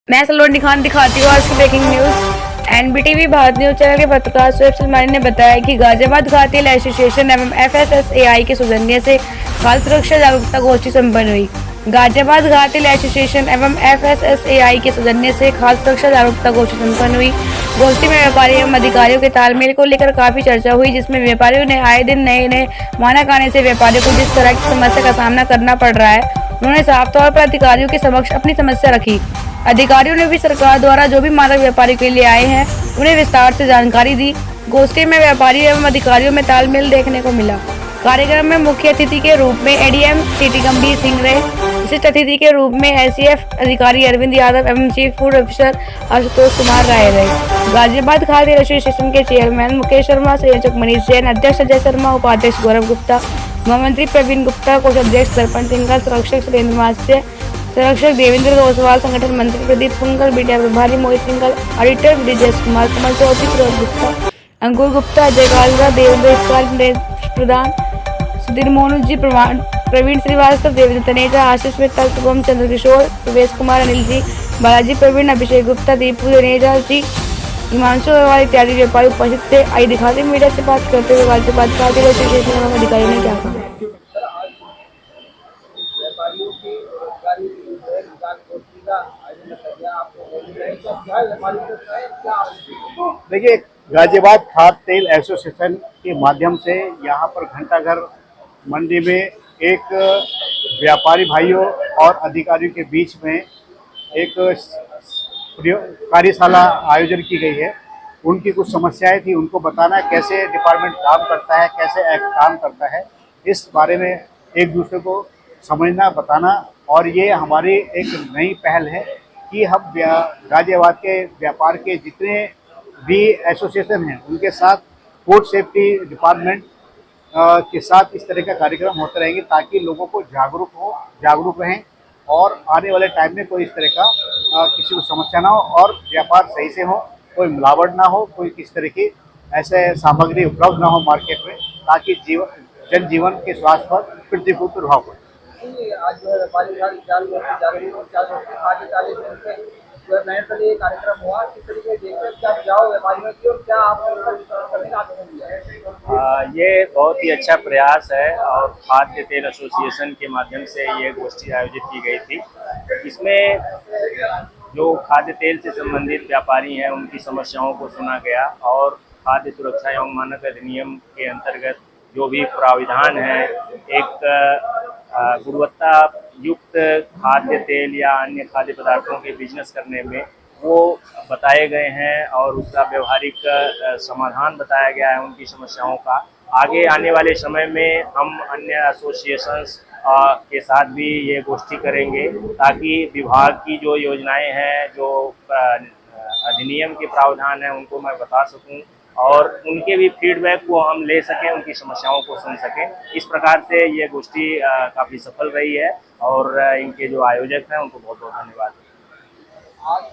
मैं सलोनी खान दिखाती हूँ आज की breaking news. NBTV Bharat news channel के पत्रकार सुहेब सलमानी ने बताया कि गाजियाबाद खाद्य तेल एसोसिएशन एवं एफएसएसएआई के सौजन्य से खाद्य सुरक्षा जागरूकता गोष्ठी संपन्न हुई। गाजियाबाद खाद्य तेल एसोसिएशन एवं एफएसएसएआई के सौजन्य से खाद्य सुरक्षा जागरूकता गोष्ठी संपन्न हुई। गोष्ठी में व्यापारी एवं अधिकारियों के तालमेल को लेकर काफी चर्चा हुई, जिसमें व्यापारियों ने आए दिन नए नए मानक आने से व्यापारियों को जिस तरह की समस्या का सामना करना पड़ रहा है, उन्होंने साफ तौर पर अधिकारियों के समक्ष अपनी समस्या रखी। अधिकारियों ने भी सरकार द्वारा जो भी मानक व्यापारियों के लिए आए हैं उन्हें विस्तार से जानकारी दी। गोष्ठी में व्यापारियों एवं अधिकारियों में तालमेल देखने को मिला। कार्यक्रम में मुख्य अतिथि के रूप में एडीएम सिटी गंभीर सिंह रहे। विशिष्ट अतिथि के रूप में एसीएफ अधिकारी अरविंद यादव एवं chief food officer Ashutosh Kumar Rai रहे। गाजियाबाद खाद्य एसोसिएशन के चेयरमैन मुकेश शर्मा, संयोजक मनीष जैन, अध्यक्ष अजय शर्मा, उपाध्यक्ष गौरव गुप्ता, महामंत्री प्रवीण गुप्ता, कोषाध्यक्ष दर्पण सिंघल, संरक्षक सुरेंद्र मास्य, संरक्षक देवेंद्र दोसवाल, संगठन मंत्री प्रदीप पुंगल, मीडिया प्रभारी मोहित सिंघल, ऑडिटर ब्रिजेश कुमार, कमल चौधरी, फिरोज गुप्ता, अंकुर गुप्ता, अजय गालरा, देवेंद्र इस्काल, नरेश प्रधान, सुधीर मोनू जी, प्रवीण श्रीवास्तव, देवेंद्र तनेजा, आशीष मित्तल, शुभम चंद्र किशोर, प्रवेश कुमार, अनिल जी, बालाजी प्रवीण, अभिषेक गुप्ता, दीपू तनेजा जी, हिमांशु अग्रवाल इत्यादि व्यापारी उपस्थित थे। आई दिखाते मीडिया से बात करते हुए गाजियाबाद खाद्य एसोसिएशन के अधिकारियों ने क्या कहा। व्यापारियों की रोजगारी विकास गोष्ठी का आयोजन कर दिया आपको। देखिए, गाजियाबाद खाद्य तेल एसोसिएशन के माध्यम से यहाँ पर घंटाघर मंडी में एक व्यापारी भाइयों और अधिकारियों के बीच में एक कार्यशाला आयोजन की गई है। उनकी कुछ समस्याएं थी, उनको बताना कैसे डिपार्टमेंट काम करता है, कैसे एक्ट काम करता है, इस बारे में एक दूसरे को समझना, बताना। और ये हमारी एक नई पहल है कि हम गाजियाबाद के व्यापार के जितने भी एसोसिएशन हैं उनके साथ फूड सेफ्टी डिपार्टमेंट के साथ इस तरह का कार्यक्रम होते रहेंगे, ताकि लोगों को जागरूक रहें और आने वाले टाइम में कोई इस तरह का किसी को समस्या ना हो और व्यापार सही से हो, कोई मिलावट ना हो, कोई किस तरह की ऐसे सामग्री उपलब्ध ना हो मार्केट में, ताकि जनजीवन के स्वास्थ्य पर प्रतिकूल प्रभाव पड़े। आज जो है नए तरीके कार्यक्रम हुआ, किस तरीके देखकर क्या सुझाव व्यापारियों की और क्या आप करने का आग्रह किया? ये बहुत ही अच्छा प्रयास है और खाद्य तेल एसोसिएशन के माध्यम से ये गोष्ठी आयोजित की गई थी। इसमें जो खाद्य तेल से संबंधित व्यापारी हैं उनकी समस्याओं को सुना गया और खाद्य सुरक्षा एवं मानक अधिनियम के अंतर्गत जो भी प्राविधान है एक गुणवत्ता युक्त खाद्य तेल या अन्य खाद्य पदार्थों के बिजनेस करने में वो बताए गए हैं और उसका व्यवहारिक समाधान बताया गया है उनकी समस्याओं का। आगे आने वाले समय में हम अन्य एसोसिएशंस के साथ भी ये गोष्ठी करेंगे, ताकि विभाग की जो योजनाएं हैं, जो अधिनियम के प्रावधान हैं, उनको मैं बता सकूं और उनके भी फीडबैक को हम ले सकें, उनकी समस्याओं को सुन सकें। इस प्रकार से ये गोष्ठी काफ़ी सफल रही है और इनके जो आयोजक हैं उनको बहुत बहुत धन्यवाद। आज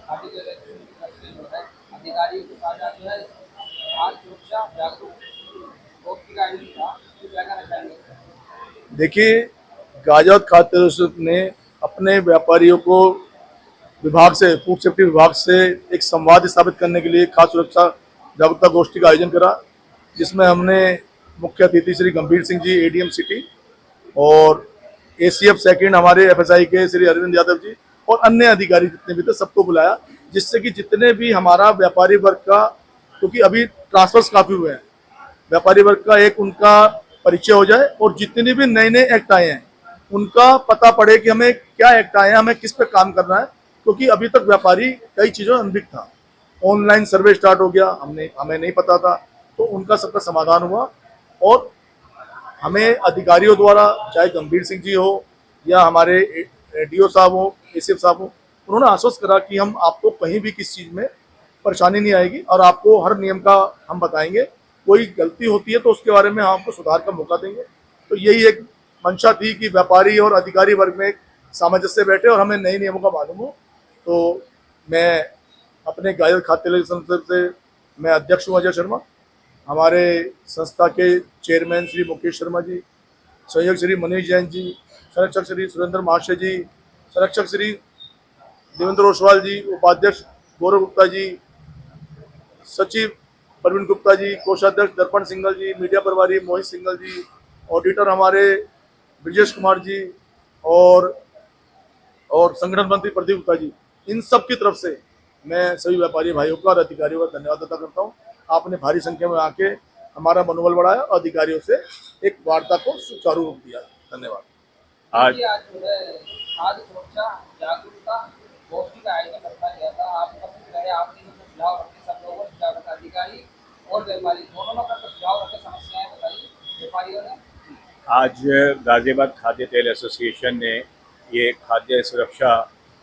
अधिकारी के साथ जो है खाद्य सुरक्षा जागरूक का आयोजन था, तो क्या कहना चाहेंगे? देखिए, गाजियाबाद खाद्य एसोसिएशन ने अपने व्यापारियों को विभाग से, फूड सेफ्टी विभाग से एक संवाद स्थापित करने के लिए खाद्य सुरक्षा जागरूकता गोष्ठी का आयोजन करा, जिसमें हमने मुख्य अतिथि श्री गंभीर सिंह जी, एडीएम सिटी, और एसीएफ सेकंड हमारे एफएसआई के श्री अरविंद यादव जी और अन्य अधिकारी जितने भी थे सबको बुलाया, जिससे कि जितने भी हमारा व्यापारी वर्ग का, क्योंकि अभी ट्रांसफर्स काफ़ी हुए हैं, व्यापारी वर्ग का एक उनका परिचय हो जाए और जितने भी नए नए एक्ट आए हैं उनका पता पड़े कि हमें क्या एक्ट आए हैं, हमें किस पे काम करना है। क्योंकि अभी तक व्यापारी कई चीज़ों में अनभिज्ञ था। ऑनलाइन सर्वे स्टार्ट हो गया, हमें नहीं पता था, तो उनका सबका समाधान हुआ। और हमें अधिकारियों द्वारा, चाहे गंभीर सिंह जी हो या हमारे डीओ साहब हो, एसीएफ साहब हो, उन्होंने आश्वस्त करा कि हम आपको कहीं भी किस चीज़ में परेशानी नहीं आएगी और आपको हर नियम का हम बताएंगे। कोई गलती होती है तो उसके बारे में हम आपको सुधार का मौका देंगे। तो यही एक मंशा थी कि व्यापारी और अधिकारी वर्ग में एक सामंजस्य बैठे और हमें नए नियमों का मालूम हो। तो मैं अपने गाजियाबाद खाद्य तेल संसद से मैं अध्यक्ष हूँ अजय शर्मा, हमारे संस्था के चेयरमैन श्री मुकेश शर्मा जी, संयोजक श्री मनीष जैन जी, संरक्षक श्री सुरेंद्र महाशय जी, संरक्षक श्री देवेंद्र ओसवाल जी, उपाध्यक्ष गौरव गुप्ता जी, सचिव प्रवीण गुप्ता जी, कोषाध्यक्ष दर्पण सिंघल जी, मीडिया प्रभारी मोहित सिंघल जी, ऑडिटर हमारे ब्रजेश कुमार जी और संगठन मंत्री प्रदीप गुप्ता जी, इन सब की तरफ से मैं सभी व्यापारी भाइयों का और अधिकारियों का धन्यवाद अदा करता हूँ। आपने भारी संख्या में आके हमारा मनोबल बढ़ाया और अधिकारियों से एक वार्ता को सुचारू रूप दिया। धन्यवाद। आज जो है खाद्य सुरक्षा जागरूकता गोष्ठी का आयोजन रखा गया था। आपने जो सुझाव रखे सब लोगों ने, जागरूकता अधिकारी और व्यापारी दोनों ने अपने सुझाव रखे, समस्याएं बताई व्यापारियों ने। आज गाजियाबाद खाद्य तेल एसोसिएशन ने ये खाद्य सुरक्षा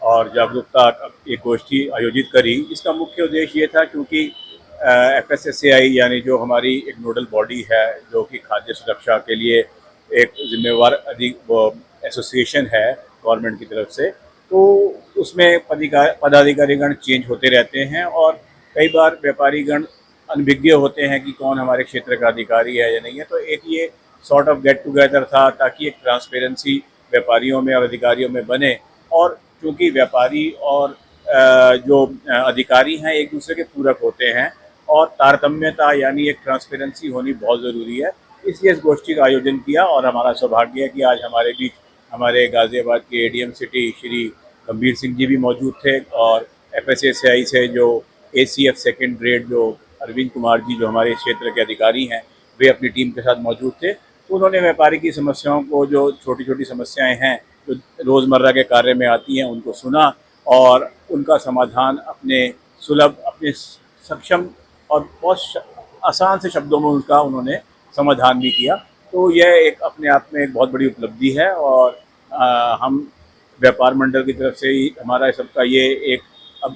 और जागरूकता एक गोष्ठी आयोजित करी। इसका मुख्य उद्देश्य ये था क्योंकि FSSAI यानी जो हमारी एक नोडल बॉडी है जो कि खाद्य सुरक्षा के लिए एक जिम्मेवार एसोसिएशन है गवर्नमेंट की तरफ से, तो उसमें पदाधिकारीगण चेंज होते रहते हैं और कई बार व्यापारीगण अनभिज्ञ होते हैं कि कौन हमारे क्षेत्र का अधिकारी है या नहीं है। तो एक ये सॉर्ट ऑफ गेट टुगेदर था ताकि एक ट्रांसपेरेंसी व्यापारियों में और अधिकारियों में बने, और क्योंकि व्यापारी और जो अधिकारी हैं एक दूसरे के पूरक होते हैं और तारतम्यता यानी एक ट्रांसपेरेंसी होनी बहुत ज़रूरी है, इसलिए इस गोष्ठी का आयोजन किया। और हमारा सौभाग्य है कि आज हमारे बीच हमारे गाज़ियाबाद के ADM सिटी श्री गंभीर सिंह जी भी मौजूद थे और FSSAI से जो ACF सेकेंड ग्रेड जो अरविंद कुमार जी जो हमारे क्षेत्र के अधिकारी हैं वे अपनी टीम के साथ मौजूद थे। तो उन्होंने व्यापारी की समस्याओं को, जो छोटी छोटी समस्याएं हैं जो रोज़मर्रा के कार्य में आती हैं, उनको सुना और उनका समाधान अपने सुलभ, अपने सक्षम और बहुत आसान से शब्दों में उनका उन्होंने समाधान भी किया। तो यह एक अपने आप में एक बहुत बड़ी उपलब्धि है और हम व्यापार मंडल की तरफ से ही हमारा सबका ये एक अब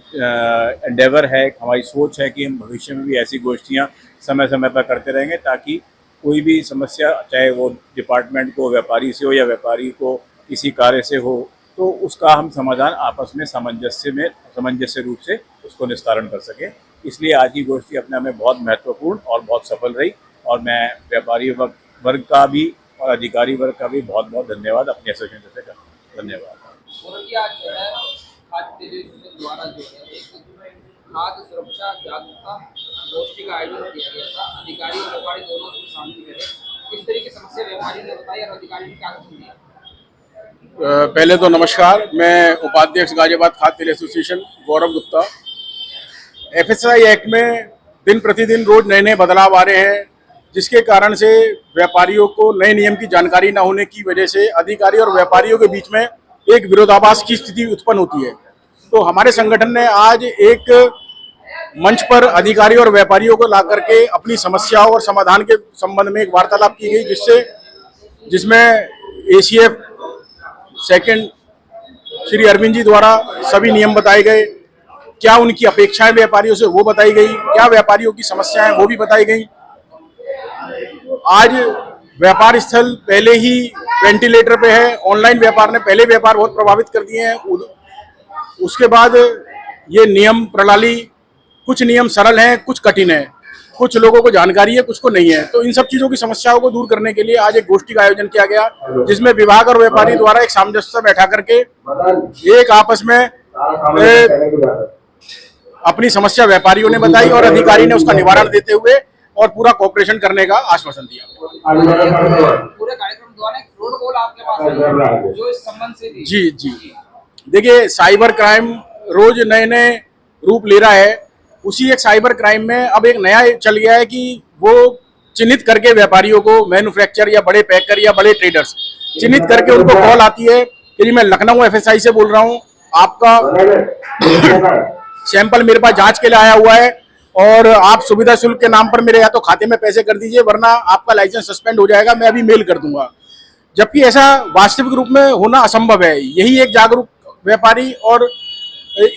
एंडेवर है, हमारी सोच है कि हम भविष्य में भी ऐसी गोष्ठियाँ समय समय पर करते रहेंगे ताकि कोई भी समस्या, चाहे वो डिपार्टमेंट को व्यापारी से हो या व्यापारी को किसी कार्य से हो, तो उसका हम समाधान आपस में सामंजस्य रूप से उसको निस्तारण कर सकें। इसलिए आज की गोष्ठी अपने में बहुत महत्वपूर्ण और बहुत सफल रही और मैं व्यापारी वर्ग का भी और अधिकारी वर्ग का भी बहुत बहुत धन्यवाद अपने एसोसिएशन से करता हूँ। धन्यवाद। आज जो है खाद्य तेल द्वारा जो है एक खाद्य सुरक्षा जागरूकता गोष्ठी का आयोजन किया गया था। अधिकारी और व्यापारी दोनों को शामिल हुए। किस तरह की समस्या व्यापारी ने बताई और अधिकारी ने क्या दिया? पहले तो नमस्कार, मैं उपाध्यक्ष गाजियाबाद खाद्य तेल एसोसिएशन गौरव गुप्ता। FSSAI एक्ट में दिन प्रतिदिन रोज नए नए बदलाव आ रहे हैं, जिसके कारण से व्यापारियों को नए नियम की जानकारी न होने की वजह से अधिकारी और व्यापारियों के बीच में एक विरोधाभास की स्थिति उत्पन्न होती है। तो हमारे संगठन ने आज एक मंच पर अधिकारी और व्यापारियों को ला करके अपनी समस्याओं और समाधान के संबंध में एक वार्तालाप की गई, जिसमें ACF सेकंड श्री अरविंद जी द्वारा सभी नियम बताए गए, क्या उनकी अपेक्षाएं व्यापारियों से वो बताई गई, क्या व्यापारियों की समस्याएं वो भी बताई गई। आज व्यापार स्थल पहले ही वेंटिलेटर पे है, ऑनलाइन व्यापार ने पहले व्यापार बहुत प्रभावित कर दिए हैं। उसके बाद ये नियम प्रणाली, कुछ नियम सरल हैं, कुछ कठिन है, कुछ लोगों को जानकारी है, कुछ को नहीं है। तो इन सब चीजों की समस्याओं को दूर करने के लिए आज एक गोष्ठी का आयोजन किया गया, जिसमें विभाग और व्यापारी द्वारा एक सामंजस्य बैठा करके एक आपस में अपनी समस्या व्यापारियों ने बताई और अधिकारी ने उसका निवारण देते हुए और पूरा कोऑपरेशन करने का आश्वासन दिया। पूरे कार्यक्रम द्वारा एक प्रोटोकॉल आपके पास है जो इस संबंध से जी देखिए, साइबर क्राइम रोज नए नए रूप ले रहा है। उसी एक साइबर क्राइम में अब एक नया चल गया है कि वो चिन्हित करके व्यापारियों को, मैन्युफैक्चरर या बड़े पैकर या बड़े ट्रेडर्स चिन्हित करके उनको कॉल आती है कि जी मैं लखनऊ FSI से बोल रहा हूँ, आपका सैंपल मेरे पास जांच के लिए आया हुआ है और आप सुविधा शुल्क के नाम पर मेरे या तो खाते में पैसे कर दीजिए वरना आपका लाइसेंस सस्पेंड हो जाएगा, मैं अभी मेल कर दूंगा। जबकि ऐसा वास्तविक रूप में होना असंभव है। यही एक जागरूक व्यापारी और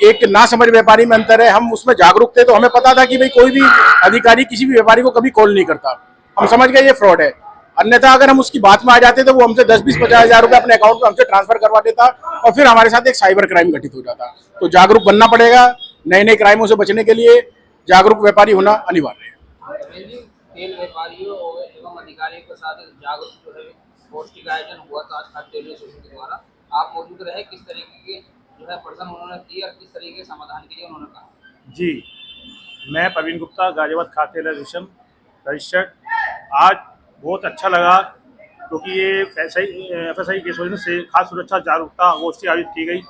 एक ना समझ व्यापारी में अंतर है। हम उसमें जागरूक थे तो हमें पता था कि भाई कोई भी अधिकारी किसी भी व्यापारी को कभी कॉल नहीं करता, हम समझ गए ये फ्रॉड है। अन्यथा अगर हम उसकी बात में आ जाते तो वो हमसे 10, 20, 50 हज़ार रुपए अपने अकाउंट में हमसे ट्रांसफर करवा देता और फिर हमारे साथ एक साइबर क्राइम घटित हो जाता। तो जागरूक बनना पड़ेगा। नए नए क्राइमों से बचने के लिए जागरूक व्यापारी होना अनिवार्य है। तेल व्यापारियों एवं अधिकारियों के साथ जागरूक जो है गोष्ठी का आयोजन हुआ था आज खाद्य तेल एसोसिएशन के द्वारा, आप मौजूद रहे। किस तरीके के जो है प्रदर्शन उन्होंने की और किस तरीके के समाधान के लिए उन्होंने कहा? जी, मैं प्रवीण गुप्ता गाजियाबाद खाद्य तेल एसोसिएशन रजिस्टर्ड। आज बहुत अच्छा लगा क्योंकि ये FSI के सोचने से खाद्य सुरक्षा जागरूकता गोष्ठी आयोजित की गई,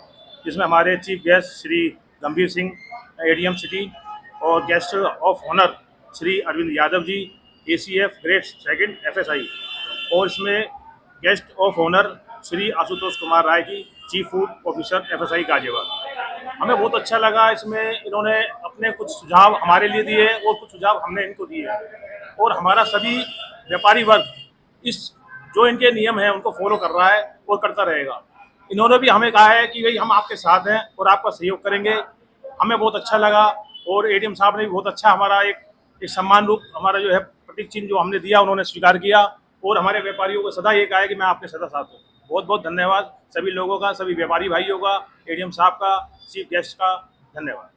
जिसमें हमारे chief guest Shri Gambhir Singh ADM city और guest of honour Shri Arvind Yadav ji ACF grade second FSI, और इसमें guest of honour Shri Ashutosh Kumar Rai ji chief food officer FSI Ghaziabad. हमें बहुत अच्छा लगा, इसमें इन्होंने अपने कुछ सुझाव हमारे लिए दिए और कुछ सुझाव हमने इनको दिए, और हमारा सभी व्यापारी वर्ग इस जो इनके नियम हैं उनको फॉलो कर रहा है और करता रहेगा। इन्होंने भी हमें कहा है कि भाई हम आपके साथ हैं और आपका सहयोग करेंगे। हमें बहुत अच्छा लगा, और ADM साहब ने भी बहुत अच्छा हमारा एक सम्मान रूप हमारा जो है प्रतीक चिन्ह जो हमने दिया उन्होंने स्वीकार किया, और हमारे व्यापारियों को सदा ये कहा है कि मैं आपके सदा साथ हूँ। बहुत बहुत धन्यवाद सभी लोगों का, सभी व्यापारी भाइयों का, ADM साहब का, चीफ गेस्ट का, धन्यवाद।